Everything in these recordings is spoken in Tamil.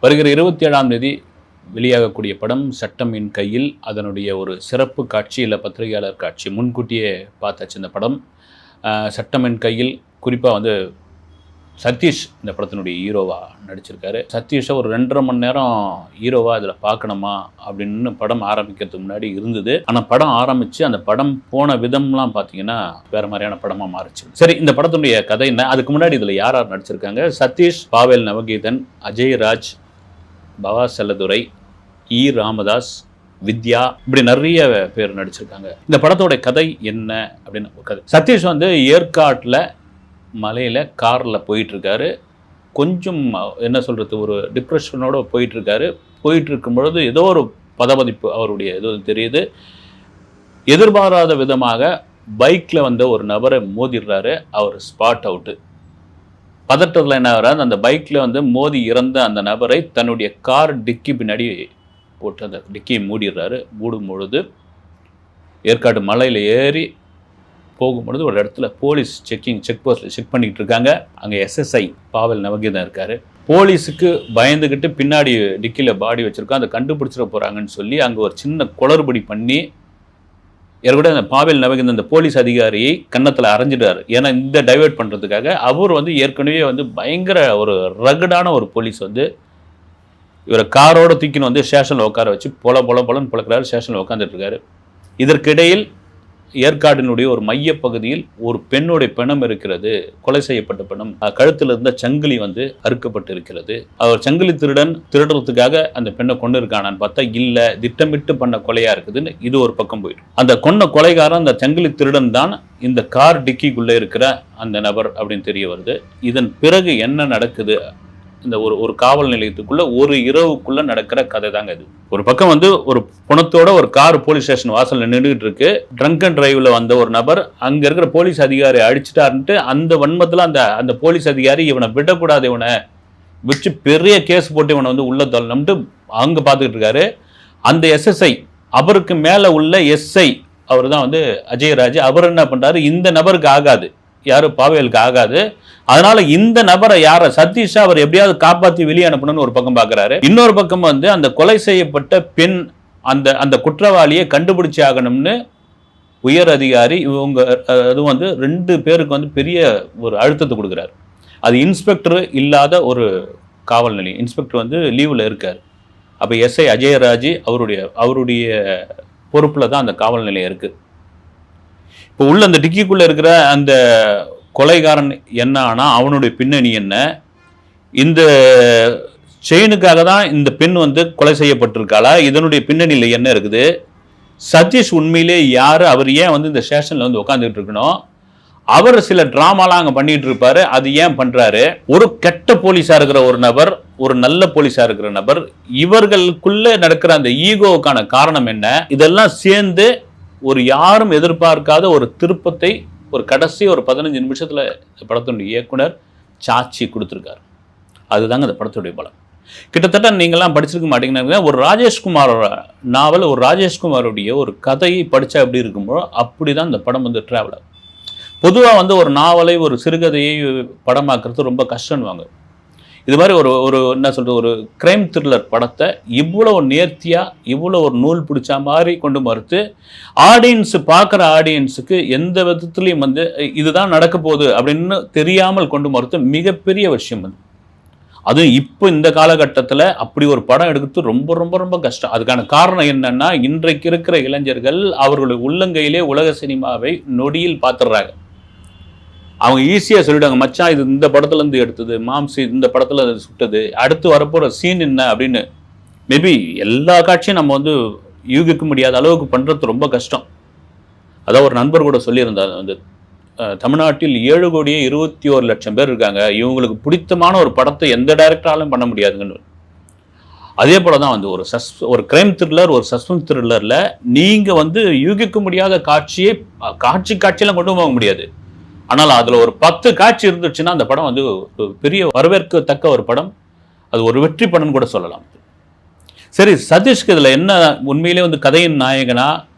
வருகிற 27ஆம் தேதி வெளியாகக்கூடிய படம் சட்டம் என் கையில். அதனுடைய ஒரு சிறப்பு காட்சி இல்லை பத்திரிகையாளர் காட்சி முன்கூட்டியே பார்த்தாச்சு. இந்த படம் சட்டம் என் கையில் குறிப்பாக சதீஷ் இந்த படத்தினுடைய ஹீரோவாக நடிச்சிருக்காரு. சதீஷை ஒரு 2.5 மணி நேரம் ஹீரோவாக இதில் பார்க்கணுமா அப்படின்னு படம் ஆரம்பிக்கிறதுக்கு முன்னாடி இருந்தது. ஆனால் படம் ஆரம்பித்து அந்த படம் போன விதம்லாம் பார்த்தீங்கன்னா வேறு மாதிரியான படமாக மாறிச்சு. சரி, இந்த படத்தினுடைய கதை என்ன? அதுக்கு முன்னாடி இதில் யார் யார் நடிச்சிருக்காங்க? சதீஷ், பாவேல் நவகீதன், அஜய்ராஜ், பவா செல்லதுரை, இ ராமதாஸ், வித்யா, இப்படி நிறைய பேர் நடிச்சிருக்காங்க. இந்த படத்தோட கதை என்ன அப்படின்னு கதை. சதீஷ் ஏற்காட்டில் மலையில் காரில் போயிட்டுருக்காரு. கொஞ்சம் என்ன சொல்கிறது, ஒரு டிப்ரெஷனோடு போயிட்டுருக்காரு. போயிட்டுருக்கும் பொழுது ஏதோ ஒரு பதபதிப்பு அவருடைய ஏதோ தெரியுது. எதிர்பாராத விதமாக பைக்கில் ஒரு நபரை மோதிடுறாரு. அவர் ஸ்பாட் அவுட்டு. பதட்டத்தில் என்ன ஆகிறாரு, அந்த பைக்கில் மோதி இறந்த அந்த நபரை தன்னுடைய கார் டிக்கி பின்னாடி போட்டு அந்த டிக்கியை மூடிடுறாரு. மூடும் பொழுது ஏற்காடு மலையில் ஏறி போகும்பொழுது ஒரு இடத்துல போலீஸ் செக் போஸ்ட்டில் செக் பண்ணிக்கிட்டு இருக்காங்க. அங்கே எஸ்எஸ்ஐ பாவேல் நவகீதன் இருக்கார். போலீஸுக்கு பயந்துக்கிட்டு பின்னாடி டிக்கியில் பாடி வச்சுருக்கோம், அதை கண்டுபிடிச்சிட போகிறாங்கன்னு சொல்லி அங்கே ஒரு சின்ன குளறுபடி பண்ணி ஏற்கனவே அந்த பாவேல் நவகீதன் அந்த போலீஸ் அதிகாரியை கன்னத்தில் அரைஞ்சிட்டார். ஏன்னா இந்த டைவெர்ட் பண்ணுறதுக்காக அவர் ஏற்கனவே பயங்கர ஒரு ரகடான ஒரு போலீஸ் இவரை காரோட தூக்கின்னு ஸ்டேஷனில் உட்கார வச்சு பொலன்னு பழக்கிறாரு. ஸ்டேஷனில் உட்காந்துட்டு இருக்காரு. இதற்கிடையில் ஏற்காடினுடைய ஒரு மையப்பகுதியில் ஒரு பெண்ணுடைய பிணம் இருக்கிறது. கொலை செய்யப்பட்ட பிணம். கழுத்தில் இருந்த சங்கிலி அறுக்கப்பட்டு இருக்கிறது. அவர் சங்கிலி திருடுறதுக்காக அந்த பெண்ணை கொண்டு இருக்கானான்னு பார்த்தா இல்லை, திட்டமிட்டு பண்ண கொலையா இருக்குதுன்னு இது ஒரு பக்கம் போயிடும். அந்த கொன்ன கொலைகாரன் அந்த சங்கிலி திருடன் தான் இந்த கார் டிக்கிக்குள்ளே இருக்கிற அந்த நபர் அப்படின்னு தெரிய வருது. இதன் பிறகு என்ன நடக்குது? இந்த ஒரு காவல் நிலையத்துக்குள்ள ஒரு இரவுக்குள்ள நடக்கிற கதை தாங்க இது. ஒரு பக்கம் ஒரு பணத்தோட ஒரு கார் போலீஸ் ஸ்டேஷன் வாசல்ல நின்றுட்டு இருக்கு. ட்ரங்க் அண்ட் டிரைவ்ல வந்த ஒரு நபர் அங்க இருக்கிற போலீஸ் அதிகாரி அடிச்சுட்டாருன்ட்டு அந்த வன்மத்துல அந்த போலீஸ் அதிகாரி இவனை விடக்கூடாது, இவனை வச்சு பெரிய கேஸ் போட்டு இவனை உள்ள தள்ளணும்ட்டு அங்க பார்த்துக்கிட்டு இருக்காரு. அந்த எஸ்எஸ்ஐ அவருக்கு மேல உள்ள எஸ்ஐ அவர் தான் அஜய்ராஜ். அவர் என்ன பண்றாரு, இந்த நபருக்கு ஆகாது, யாரும் பாவேலுக்கு ஆகாது, அதனால இந்த நபரை யார சதீஷா அவர் எப்படியாவது காப்பாற்றி வெளியே அனுப்பணும்னு ஒரு பக்கம் பார்க்குறாரு. இன்னொரு பக்கம் அந்த கொலை செய்யப்பட்ட பெண் அந்த குற்றவாளியை கண்டுபிடிச்சி ஆகணும்னு உயர் அதிகாரி இவங்க அதுவும் 2 பேருக்கு பெரிய ஒரு அழுத்தத்தை கொடுக்குறாரு. அது இன்ஸ்பெக்டர் இல்லாத ஒரு காவல் நிலையம். இன்ஸ்பெக்டர் லீவில் இருக்கார். அப்போ எஸ்ஐ அஜய்ராஜ் அவருடைய பொறுப்பில் தான் அந்த காவல் நிலையம் இருக்குது. இப்போ உள்ள அந்த டிக்கிக்குள்ளே இருக்கிற அந்த கொலைகாரன் என்ன ஆனால் அவனுடைய பின்னணி என்ன, இந்த செயினுக்காக தான் இந்த பெண் கொலை செய்யப்பட்டிருக்காளா, இதனுடைய பின்னணியில் என்ன இருக்குது, சதீஷ் உண்மையிலே யார், அவர் ஏன் இந்த ஸ்டேஷனில் உட்காந்துட்டு இருக்கணும், அவர் சில ட்ராமாலாம் அங்கே பண்ணிட்டு இருப்பாரு, அது ஏன் பண்ணுறாரு, ஒரு கெட்ட போலீஸாக இருக்கிற ஒரு நபர், ஒரு நல்ல போலீஸாக இருக்கிற நபர், இவர்களுக்குள்ளே நடக்கிற அந்த ஈகோவுக்கான காரணம் என்ன, இதெல்லாம் சேர்ந்து ஒரு யாரும் எதிர்பார்க்காத ஒரு திருப்பத்தை ஒரு கடைசி ஒரு 15 நிமிஷத்தில் படத்தினுடைய இயக்குனர் சாட்சி கொடுத்துருக்காரு. அதுதாங்க அந்த படத்துடைய பலம். கிட்டத்தட்ட நீங்கள்லாம் படிச்சிருக்க மாட்டீங்கன்னா, ஒரு ராஜேஷ்குமார் நாவல், ஒரு ராஜேஷ்குமாருடைய ஒரு கதையை படித்தா எப்படி இருக்கும்போது அப்படி தான் இந்த படம் ட்ராவல் ஆகும். பொதுவாக ஒரு நாவலை ஒரு சிறுகதையை படமாக்குறது ரொம்ப கஷ்டம்வாங்க. இது மாதிரி ஒரு என்ன சொல்கிறது, ஒரு கிரைம் த்ரில்லர் படத்தை இவ்வளோ நேர்த்தியாக இவ்வளோ ஒரு நூல் பிடிச்ச மாதிரி கொண்டு மறுத்து பார்க்குற ஆடியன்ஸுக்கு எந்த விதத்துலையும் இதுதான் நடக்க போகுது அப்படின்னு தெரியாமல் கொண்டு மறுத்து மிகப்பெரிய விஷயம் அதுவும் இப்போ இந்த காலகட்டத்தில் அப்படி ஒரு படம் எடுக்கிறது ரொம்ப ரொம்ப ரொம்ப கஷ்டம். அதுக்கான காரணம் என்னன்னா, இன்றைக்கு இருக்கிற இளைஞர்கள் அவர்களுடைய உள்ளங்கையிலே உலக சினிமாவை நொடியில் பார்த்துடுறாங்க. அவங்க ஈஸியாக சொல்லிவிடுவாங்க, மச்சான் இது இந்த படத்துலேருந்து எடுத்தது, மாம்சி இந்த படத்தில் சுட்டது, அடுத்து வரப்போகிற சீன் என்ன அப்படின்னு. மேபி எல்லா காட்சியும் நம்ம யூகிக்க முடியாத அளவுக்கு பண்ணுறது ரொம்ப கஷ்டம். அதான் ஒரு நண்பர் கூட சொல்லியிருந்தார், தமிழ்நாட்டில் 7,21,00,000 பேர் இருக்காங்க, இவங்களுக்கு பிடித்தமான ஒரு படத்தை எந்த டைரக்டராலும் பண்ண முடியாதுங்கன்னு. அதே போல் தான் ஒரு கிரைம் த்ரில்லர், ஒரு சஸ்பென்ஸ் த்ரில்லரில் நீங்கள் யூகிக்க முடியாத காட்சியெல்லாம் கொண்டு போக முடியாது. ஆனால் அதில் ஒரு 10 காட்சி இருந்துச்சுன்னா அந்த படம் பெரிய வரவேற்கத்தக்க ஒரு படம், அது ஒரு வெற்றி படம் கூட சொல்லலாம். சரி, சதீஷ்க்கு இதில் என்ன உண்மையிலே கதையின் நாயகனா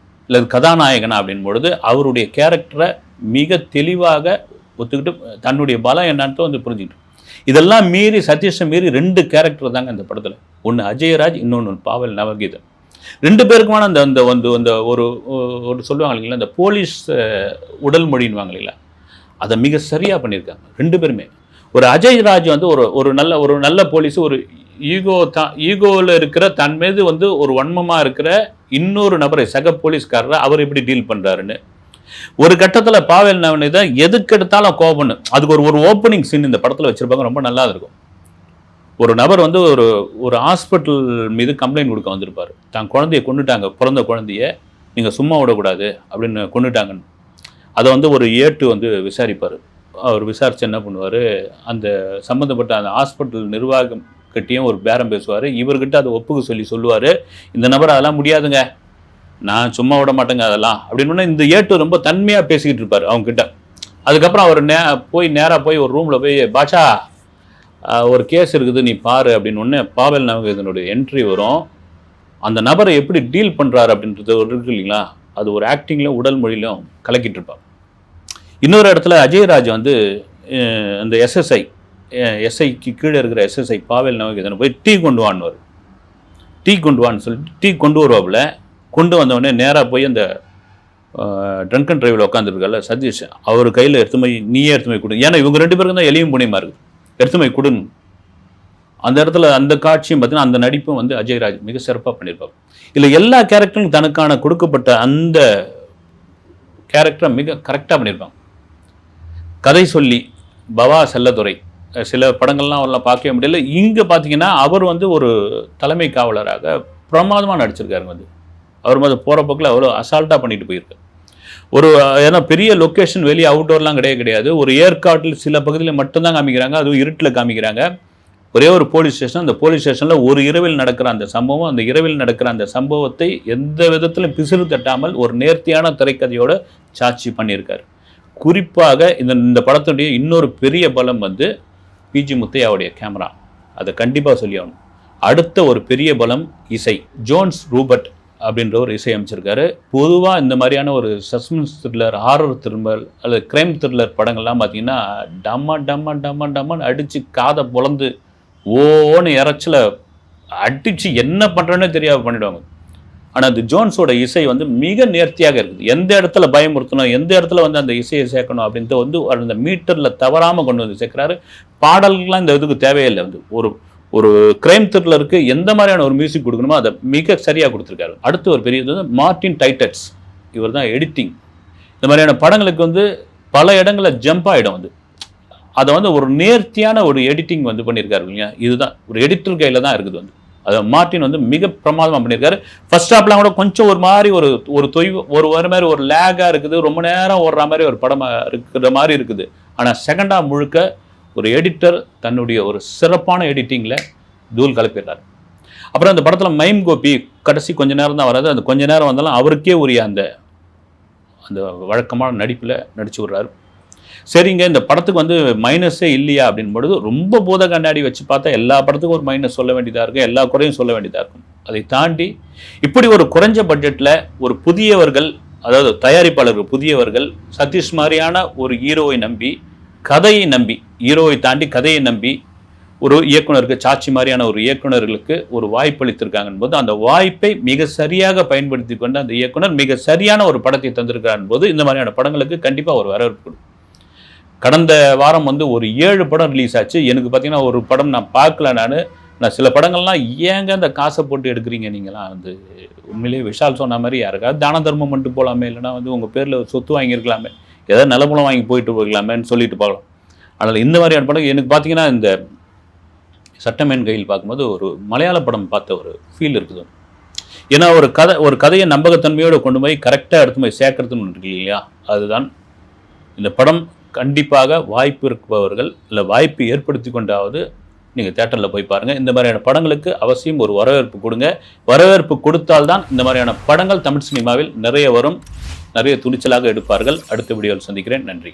இல்லை கதாநாயகனா அப்படின் பொழுது அவருடைய கேரக்டரை மிக தெளிவாக ஒத்துக்கிட்டு தன்னுடைய பலம் என்னன்னு புரிஞ்சுக்கிட்டு இதெல்லாம் மீறி சதீஷை மீறி 2 கேரக்டர் தாங்க இந்த படத்தில். ஒன்று அஜயராஜ், இன்னொன்று பாவல் நவகீதன். 2 பேருக்குமான அந்த அந்த வந்து அந்த ஒரு சொல்லுவாங்க இல்லைங்களா, அந்த போலீஸ் உடல் மொழின்வாங்க இல்லைங்களா, அதை மிக சரியாக பண்ணியிருக்காங்க 2 பேருமே. ஒரு அஜயராஜ் வந்து ஒரு நல்ல போலீஸ், ஒரு ஈகோவில் இருக்கிற தன் மீது வந்து ஒரு வன்மமாக இருக்கிற இன்னொரு நபரை, சக போலீஸ்காரரை அவர் எப்படி டீல் பண்ணுறாருன்னு. ஒரு கட்டத்தில் பாவல் நவகீதன் எதுக்கு எடுத்தாலும் கோபம்னு, அதுக்கு ஒரு ஓப்பனிங் சீன் இந்த படத்தில் வச்சுருப்பாங்க, ரொம்ப நல்லா இருக்கும். ஒரு நபர் வந்து ஒரு ஹாஸ்பிட்டல் மீது கம்ப்ளைண்ட் கொடுக்க வந்திருப்பார். தான் குழந்தைய கொண்டுட்டாங்க, பிறந்த குழந்தைய நீங்கள் சும்மா விடக்கூடாது அப்படின்னு கொண்டுட்டாங்கன்னு. அதை வந்து ஒரு ஏட்டு வந்து விசாரிப்பார். அவர் விசாரித்து என்ன பண்ணுவார், அந்த சம்மந்தப்பட்ட அந்த ஹாஸ்பிட்டல் நிர்வாகம் கிட்டேயும் ஒரு பேரம் பேசுவார். இவர்கிட்ட அதை ஒப்புக்க சொல்லுவார், இந்த நபர் அதெல்லாம் முடியாதுங்க, நான் சும்மா விட மாட்டேங்க அதெல்லாம் அப்படின்னு. இந்த ஏட்டு ரொம்ப தன்மையாக பேசிக்கிட்டு இருப்பார் அவங்ககிட்ட. அதுக்கப்புறம் அவர் நேராக போய் ஒரு ரூமில் போய், பாஷா ஒரு கேஸ் இருக்குது நீ பாரு அப்படின்னு ஒன்று பாவல் நவகீதனுடைய என்ட்ரி வரும். அந்த நபரை எப்படி டீல் பண்ணுறாரு அப்படின்றது இருக்கு இல்லைங்களா, அது ஒரு ஆக்டிங்லையும் உடல் மொழியிலும் கலக்கிட்டு இருப்பார். இன்னொரு இடத்துல அஜயராஜ் வந்து அந்த எஸ்ஐக்கு கீழே இருக்கிற எஸ்எஸ்ஐ பாவல் நவகீதனை போய் டீ கொண்டு வான்னு சொல்லிட்டு டீ கொண்டு வருவாப்புல. கொண்டு வந்தவொடனே நேராக போய் அந்த ட்ரங்க் அண்ட் டிரைவில் உட்காந்துருக்கால சதீஷ், அவர் கையில் நீயே எடுத்து போய் கொடு, ஏன்னா இவங்க 2 பேருக்கும் தான் எளியும் புனியமாக இருக்குது, எடுத்து போய் கொடுன்னு. அந்த இடத்துல அந்த காட்சியும் பார்த்தீங்கன்னா அந்த நடிப்பும் வந்து அஜயராஜ் மிக சிறப்பாக பண்ணியிருப்பாங்க. இல்லை எல்லா கேரக்டரும் தனக்கான கொடுக்கப்பட்ட அந்த கேரக்டரை மிக கரெக்டாக பண்ணியிருப்பாங்க. கதை சொல்லி பவா செல்லதுரை, சில படங்கள்லாம் அவரெல்லாம் பார்க்கவே முடியல. இங்கே பார்த்தீங்கன்னா அவர் வந்து ஒரு தலைமை காவலராக பிரமாதமாக நடிச்சிருக்காருங்க. வந்து அவர் வந்து போகிற போக்கில் அவ்வளோ அசால்ட்டாக பண்ணிட்டு போயிருக்காரு. ஏன்னா பெரிய லொக்கேஷன் வெளியே அவுட்டோர்லாம் கிடையாது. ஒரு ஏற்காட்டில் சில பகுதியில் மட்டும்தான் காமிக்கிறாங்க, அதுவும் இருட்டில் காமிக்கிறாங்க. ஒரே ஒரு போலீஸ் ஸ்டேஷன், அந்த போலீஸ் ஸ்டேஷனில் ஒரு இரவில் நடக்கிற அந்த சம்பவம், அந்த இரவில் நடக்கிற அந்த சம்பவத்தை எந்த விதத்திலும் பிசிறு தட்டாமல் ஒரு நேர்த்தியான திரைக்கதையோட சாட்சி பண்ணியிருக்காரு. குறிப்பாக இந்த படத்துடைய இன்னொரு பெரிய பலம் வந்து பிஜி முத்தையாவுடைய கேமரா, அதை கண்டிப்பாக சொல்லி ஆகணும். அடுத்த ஒரு பெரிய பலம் இசை. ஜோன்ஸ் ரூபர்ட் அப்படின்ற ஒரு இசை அமைச்சிருக்காரு. பொதுவாக இந்த மாதிரியான ஒரு சஸ்பென்ஸ் த்ரில்லர், ஹாரர் த்ரில்லர் அல்லது கிரைம் த்ரில்லர் படங்கள்லாம் பார்த்தீங்கன்னா டம்மன்னு அடித்து காதை பொழந்து ஓன்னு இறைச்சில் அடித்து என்ன பண்ணுறோன்னே தெரியாமல் பண்ணிவிடுவாங்க. ஆனால் அந்த ஜோன்ஸோட இசை வந்து மிக நேர்த்தியாக இருக்குது. எந்த இடத்துல பயமுறுத்தணும், எந்த இடத்துல வந்து அந்த இசையை சேர்க்கணும் அப்படின்ட்டு வந்து அந்த மீட்டரில் தவறாமல் கொண்டு வந்து சேர்க்குறாரு. பாடல்கள்லாம் இந்த இதுக்கு தேவையில்லை. வந்து ஒரு கிரைம் த்ரில்லருக்கு எந்த மாதிரியான ஒரு மியூசிக் கொடுக்கணுமோ அதை மிக சரியாக கொடுத்துருக்காரு. அடுத்து ஒரு பெரிய இது வந்து மார்ட்டின் டைட்டட்ஸ், இவர் தான் எடிட்டிங். இந்த மாதிரியான படங்களுக்கு வந்து பல இடங்களில் ஜம்ப் ஆகிடும். வந்து அதை வந்து ஒரு நேர்த்தியான ஒரு எடிட்டிங் வந்து பண்ணியிருக்காரு இல்லையா, இதுதான் ஒரு எடிட்டர் கையில் தான் இருக்குது. வந்து அதை மார்ட்டின் வந்து மிக பிரமாதமாக பண்ணியிருக்காரு. ஃபர்ஸ்ட் ஹாப்லாம் கூட கொஞ்சம் ஒரு மாதிரி ஒரு தொய்வு, ஒரு மாதிரி ஒரு லேகாக இருக்குது, ரொம்ப நேரம் ஓடுற மாதிரி ஒரு படமாக இருக்கிற மாதிரி இருக்குது. ஆனால் செகண்ட் ஹாப் முழுக்க ஒரு எடிட்டர் தன்னுடைய ஒரு சிறப்பான எடிட்டிங்கில் தூள் கலப்பிடுறாரு. அப்புறம் அந்த படத்தில் மைம் கோபி கடைசி கொஞ்ச நேரம் தான் வராது. அந்த கொஞ்ச நேரம் வந்தாலும் அவருக்கே உரிய அந்த வழக்கமான நடிப்பில் நடிச்சு விடுறாரு. சரிங்க, இந்த படத்துக்கு வந்து மைனஸே இல்லையா அப்படின் பொழுது ரொம்ப பூத கண்ணாடி வச்சு பார்த்தா எல்லா படத்துக்கும் ஒரு மைனஸ் சொல்ல வேண்டியதாக இருக்கும், எல்லா குறையும் சொல்ல வேண்டியதாக இருக்கும். அதை தாண்டி இப்படி ஒரு குறைஞ்ச பட்ஜெட்டில் ஒரு புதியவர்கள், அதாவது தயாரிப்பாளர்கள் புதியவர்கள், சதீஷ் மாதிரியான ஒரு ஹீரோவை நம்பி, கதையை நம்பி, ஹீரோவை தாண்டி கதையை நம்பி ஒரு இயக்குனருக்கு, சாட்சி மாதிரியான ஒரு இயக்குனர்களுக்கு ஒரு வாய்ப்பு அளித்திருக்காங்க போது அந்த வாய்ப்பை மிக சரியாக பயன்படுத்தி கொண்டு அந்த இயக்குனர் மிக சரியான ஒரு படத்தை தந்திருக்கான் போது இந்த மாதிரியான படங்களுக்கு கண்டிப்பாக ஒரு வரவேற்பு கொடுக்கும். கடந்த வாரம் வந்து ஒரு 7 படம் ரிலீஸ் ஆச்சு. எனக்கு பார்த்தீங்கன்னா ஒரு படம் நான் பார்க்கல. நான் சில படங்கள்லாம் ஏங்க அந்த காசை போட்டு எடுக்கிறீங்க நீங்களாம், வந்து உண்மையிலேயே விஷால் சொன்ன மாதிரி யாருக்காவது தான தர்மம் பண்ணிட்டு போகலாமே, இல்லைனா வந்து உங்கள் பேரில் சொத்து வாங்கியிருக்கலாமே, ஏதாவது நிலமுலம் வாங்கி போயிட்டு போகலாமேன்னு சொல்லிட்டு பார்க்கலாம். ஆனால் இந்த மாதிரியான படம் எனக்கு பார்த்தீங்கன்னா இந்த சட்டமேன் கையில் பார்க்கும்போது ஒரு மலையாள படம் பார்த்த ஒரு ஃபீல் இருக்குது. ஏன்னா ஒரு கதையை நம்பகத்தன்மையோடு கொண்டு போய் கரெக்டாக எடுத்து போய் சேர்க்கறதுன்னு இருக்கு இல்லையா, அதுதான் இந்த படம். கண்டிப்பாக வாய்ப்பு இருப்பவர்கள் இல்லை வாய்ப்பு ஏற்படுத்தி கொண்டாவது நீங்கள் தேட்டரில் போய் பாருங்கள். இந்த மாதிரியான படங்களுக்கு அவசியம் ஒரு வரவேற்பு கொடுங்க. வரவேற்பு கொடுத்தால்தான் இந்த மாதிரியான படங்கள் தமிழ் சினிமாவில் நிறைய வரும், நிறைய துணிச்சலாக எடுப்பார்கள். அடுத்த வீடியோவில் சந்திக்கிறேன். நன்றி.